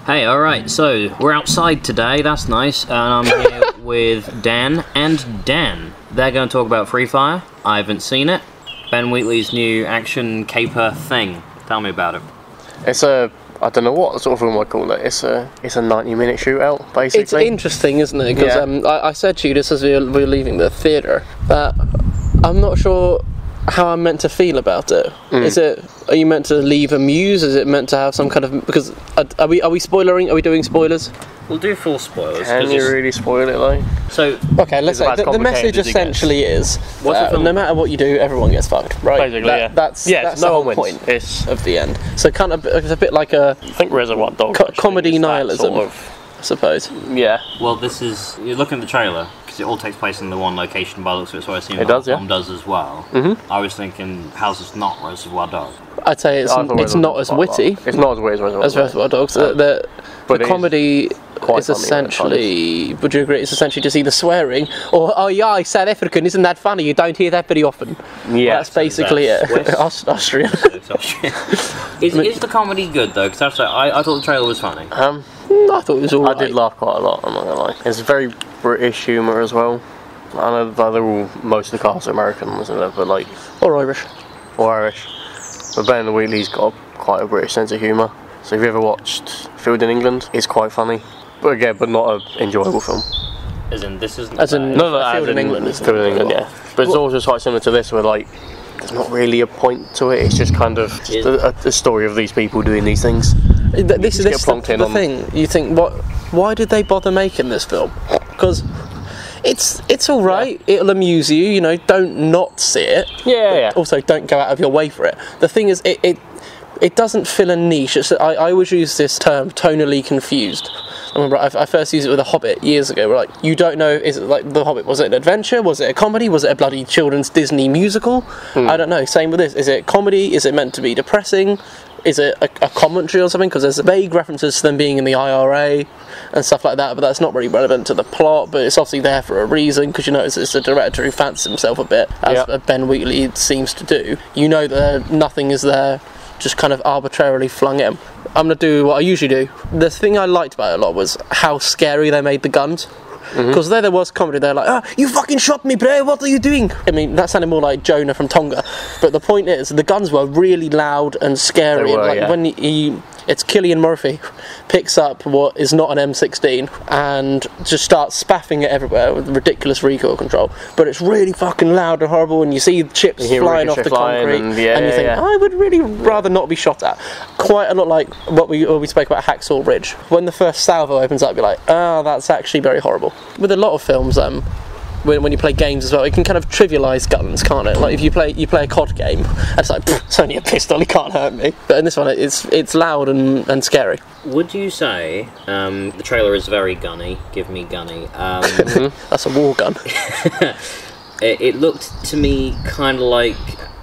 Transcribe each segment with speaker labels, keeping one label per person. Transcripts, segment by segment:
Speaker 1: Hey, alright, so we're outside today, that's nice, and I'm here with Dan and Dan. They're going to talk about Free Fire. I haven't seen it. Ben Wheatley's new action caper thing. Tell me about it.
Speaker 2: It's a, I don't know what sort of film I call it. It's a 90-minute shootout, basically.
Speaker 3: It's interesting, isn't it? Because I said to you just as we were leaving the theatre that I'm not sure how I'm meant to feel about it. Are you meant to leave amused? Is it meant to have some kind of, because are we spoilering? Are we doing spoilers?
Speaker 1: We'll do full spoilers.
Speaker 2: Can you really spoil it though?
Speaker 1: So
Speaker 3: okay, let's say the message essentially is no matter what you do, everyone gets fucked, right?
Speaker 2: Basically,
Speaker 3: that's the whole point of the end. So kind of it's a bit like a
Speaker 2: I think Reservoir Dogs
Speaker 3: comedy nihilism, I suppose.
Speaker 2: Yeah.
Speaker 1: Well, this is, you're looking at the trailer because it all takes place in the one location by the looks of it, so I assume
Speaker 2: it does,
Speaker 1: the film does as well. I was thinking, how's this not Reservoir Dogs?
Speaker 3: I'd say it's not as witty.
Speaker 2: It's not as witty as
Speaker 3: Reservoir Dogs. The comedy is essentially, would you agree, it's essentially just either swearing or, oh yeah, South African, isn't that funny? You don't hear that very often. Yeah. That's basically it. Austrian.
Speaker 1: Is the comedy good though? Because I thought the trailer was funny.
Speaker 3: I thought it was alright.
Speaker 2: I did laugh quite a lot, I'm not gonna lie. It's very British humour as well. I know they're all, most of the cast are American, isn't it? But like...
Speaker 3: Or Irish.
Speaker 2: But Ben Wheatley's got quite a British sense of humour. So if you ever watched Field in England, it's quite funny. But again, not an enjoyable film.
Speaker 1: As in, this isn't...
Speaker 3: Field in England.
Speaker 2: Field in England, yeah. But it's also quite similar to this, where like, there's not really a point to it. It's just kind of a story of these people doing these things.
Speaker 3: This is the thing. You think, why did they bother making this film? Because it's all right. Yeah. It'll amuse you. You know, don't not see it.
Speaker 2: Yeah.
Speaker 3: Also, don't go out of your way for it. The thing is, it doesn't fill a niche. I always use this term, tonally confused. I remember I first used it with The Hobbit years ago. We're like, you don't know, is it like The Hobbit? Was it an adventure? Was it a comedy? Was it a bloody children's Disney musical? I don't know. Same with this. Is it comedy? Is it meant to be depressing? Is it a commentary or something? Because there's vague references to them being in the IRA and stuff like that, but that's not really relevant to the plot, but it's obviously there for a reason, because you know it's a director who fancies himself a bit, as Ben Wheatley seems to do. You know that nothing is there just kind of arbitrarily flung in. I'm going to do what I usually do. The thing I liked about it a lot was how scary they made the guns. Because there was comedy, they're like, oh, you fucking shot me, bro, what are you doing? I mean, that sounded more like Jonah from Tonga. But the point is, the guns were really loud and scary.
Speaker 2: They were,
Speaker 3: and when it's Cillian Murphy picks up what is not an M16 and just starts spaffing it everywhere with ridiculous recoil control. But it's really fucking loud and horrible, and you see chips flying off the concrete, and you think, I would really rather not be shot at. Quite a lot like what we spoke about Hacksaw Ridge. When the first salvo opens up, you're like, oh, that's actually very horrible. With a lot of films, when you play games as well, it can kind of trivialise guns, can't it? Like if you play a COD game, and it's like, it's only a pistol, it can't hurt me. But in this one, it's loud and scary.
Speaker 1: Would you say the trailer is very gunny? Give me gunny.
Speaker 3: That's a war gun.
Speaker 1: It looked to me kind of like,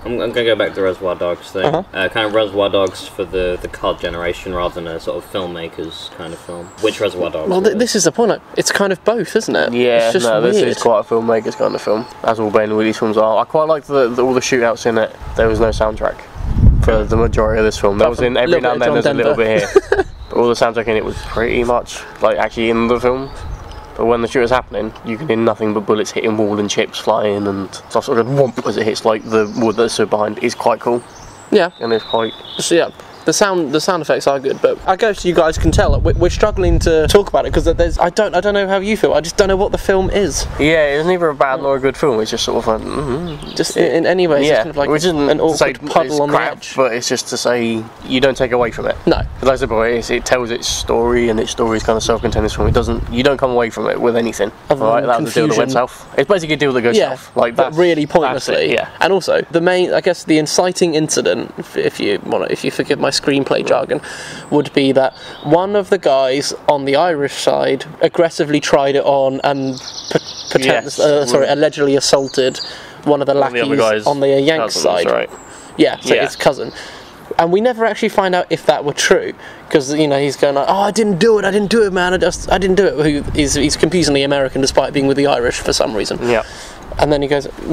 Speaker 1: I'm going to go back to the Reservoir Dogs thing. Kind of Reservoir Dogs for the COD generation rather than a sort of filmmaker's kind of film. Which Reservoir Dogs?
Speaker 3: Well, this is the point. Like, it's kind of both, isn't it?
Speaker 2: Yeah,
Speaker 3: it's just weird.
Speaker 2: This is quite a filmmaker's kind of film. As all Ben Wheatley's films are. I quite liked all the shootouts in it. There was no soundtrack for the majority of this film. There was in every now and then there's a little bit here. But all the soundtrack in it was pretty much like actually in the film. But when the shoot is happening, you can hear nothing but bullets hitting wall and chips flying and stuff sort of whomp as it hits like the wood that's so behind. It's quite cool.
Speaker 3: Yeah.
Speaker 2: And it's quite...
Speaker 3: So yeah, the sound effects are good, but I guess you guys can tell we're struggling to talk about it because I don't know how you feel. I just don't know what the film is.
Speaker 2: Yeah, it's neither a bad nor a good film. It's just sort of like
Speaker 3: just in any way. It's kind of like
Speaker 2: which isn't
Speaker 3: an awkward puddle on the edge.
Speaker 2: But it's just to say you don't take away from it.
Speaker 3: No.
Speaker 2: Like I said before, it tells its story, and its story is kind of self-contained. This film, you don't come away from it with anything. Right, that was a deal that went south. It's basically a deal that goes south. Like
Speaker 3: but really pointlessly.
Speaker 2: Yeah.
Speaker 3: And also the main, I guess, the inciting incident, if you forgive my screenplay jargon, would be that one of the guys on the Irish side aggressively tried it on and allegedly assaulted one of the lackeys on the Yanks side.
Speaker 2: Right.
Speaker 3: Yeah, so his cousin. And we never actually find out if that were true, because he's going like, oh, I didn't do it, man. I didn't do it. He's confusingly American despite being with the Irish for some reason.
Speaker 2: Yeah.
Speaker 3: And then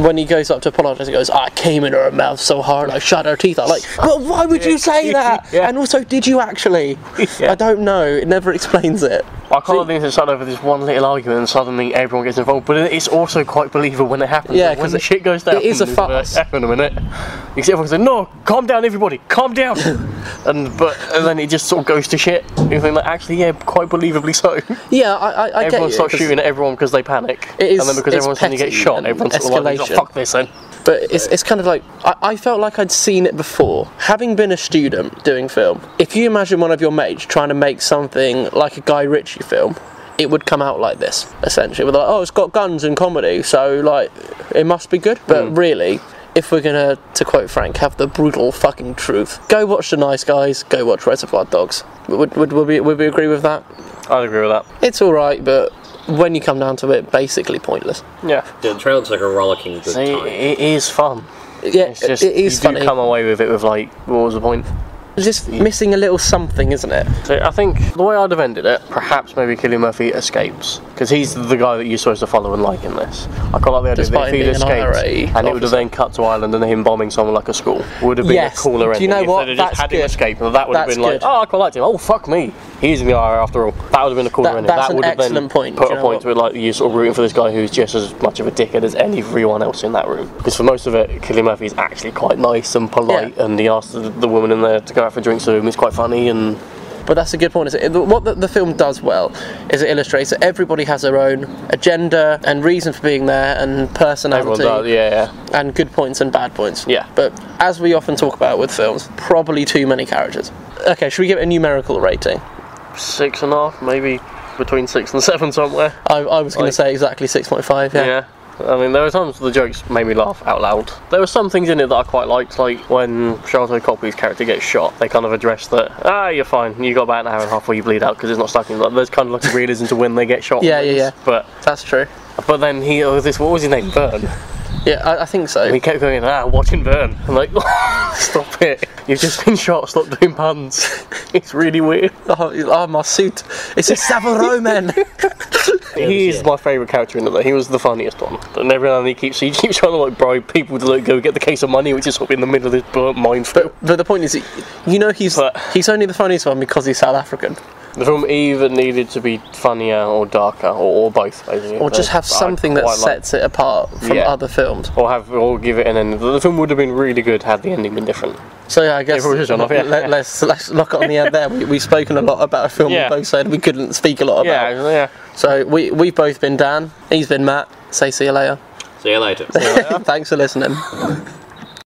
Speaker 3: when he goes up to apologise, he goes, I came in her mouth so hard I shut her teeth out. Like, well, why would you say that? And also, did you actually? I don't know. It never explains it.
Speaker 2: I can't believe it started over this one little argument and suddenly everyone gets involved, but it's also quite believable when it happens.
Speaker 3: Yeah,
Speaker 2: when the shit goes down.
Speaker 3: It is a fuss.
Speaker 2: Hang on a minute. You see everyone saying, no, calm down everybody, calm down. and then it just sort of goes to shit. You think, like, actually, yeah, quite believably so.
Speaker 3: Yeah, I get it.
Speaker 2: Everyone starts shooting at everyone because they panic. And then because everyone suddenly gets shot, everyone's sort of like, oh, fuck this then.
Speaker 3: But it's kind of like, I felt like I'd seen it before. Having been a student doing film, if you imagine one of your mates trying to make something like a Guy Ritchie film, it would come out like this, essentially. With like, oh, it's got guns and comedy, so like, it must be good. But really, if we're gonna, to quote Frank, have the brutal fucking truth, go watch The Nice Guys, go watch Reservoir Dogs. Would we agree with that?
Speaker 2: I'd agree with that.
Speaker 3: It's alright, but when you come down to it, basically pointless.
Speaker 2: Yeah.
Speaker 1: The trailer looks like a rollicking good time.
Speaker 2: It is fun.
Speaker 3: Yeah,
Speaker 2: it's just,
Speaker 3: it is funny.
Speaker 2: You do come away with it with like, what was the point?
Speaker 3: Just missing a little something, isn't it?
Speaker 2: So I think the way I'd have ended it, perhaps maybe Cillian Murphy escapes, because he's the guy that you're supposed to follow and like in this. I quite like the idea that if he'd escaped and it would have then cut to Ireland and him bombing someone like a school, would have been a cooler ending.
Speaker 3: Do you know what?
Speaker 2: If they'd just had him escape, and that would have been like, oh, I quite liked him. Oh, fuck me, he's in the IRA after all. That would have been a cooler ending.
Speaker 3: That's
Speaker 2: that would
Speaker 3: an
Speaker 2: have then
Speaker 3: excellent point.
Speaker 2: Put a point to it, like you're sort of rooting for this guy who's just as much of a dickhead as everyone else in that room. Because for most of it, Cillian Murphy is actually quite nice and polite, and he asks the woman in there to go out for drinks with him. It's quite funny.
Speaker 3: But that's a good point. What the film does well is it illustrates that everybody has their own agenda and reason for being there and personality.
Speaker 2: Everyone does,
Speaker 3: and good points and bad points.
Speaker 2: Yeah.
Speaker 3: But as we often talk about with films, probably too many characters. Okay, should we give it a numerical rating?
Speaker 2: 6.5, maybe between 6 and 7 somewhere.
Speaker 3: I was going to say exactly 6.5.
Speaker 2: Yeah. I mean, there were times the jokes made me laugh out loud. There were some things in it that I quite liked, like when Charlotte Copley's character gets shot, they kind of address that, you're fine, you got about an hour and a half before you bleed out because it's not stuck in. Like, there's kind of like a realism to when they get shot.
Speaker 3: Yeah.
Speaker 2: But
Speaker 3: that's true.
Speaker 2: But then what was his name? Burn.
Speaker 3: Yeah, I think so.
Speaker 2: And he kept going, watching Burn. I'm like, stop it. You've just been shot, stop doing puns. It's really weird.
Speaker 3: Oh, my suit. It's a Savile Row, man.
Speaker 2: He is my favourite character in it. He was the funniest one. And every now and then he keeps trying to like bribe people to like, go get the case of money, which is sort of in the middle of this burnt minefield.
Speaker 3: But the point is, he's only the funniest one because he's South African.
Speaker 2: The film either needed to be funnier or darker, or both, basically.
Speaker 3: Or just have something that sets it apart from other films.
Speaker 2: Or give it an ending. The film would have been really good had the ending been different.
Speaker 3: So yeah, I guess let's lock it on the end there. We've spoken a lot about a film. We both said we couldn't speak a lot about.
Speaker 2: Yeah.
Speaker 3: So we've both been Dan. He's been Matt. Say see you later.
Speaker 1: See you later.
Speaker 3: Thanks for listening.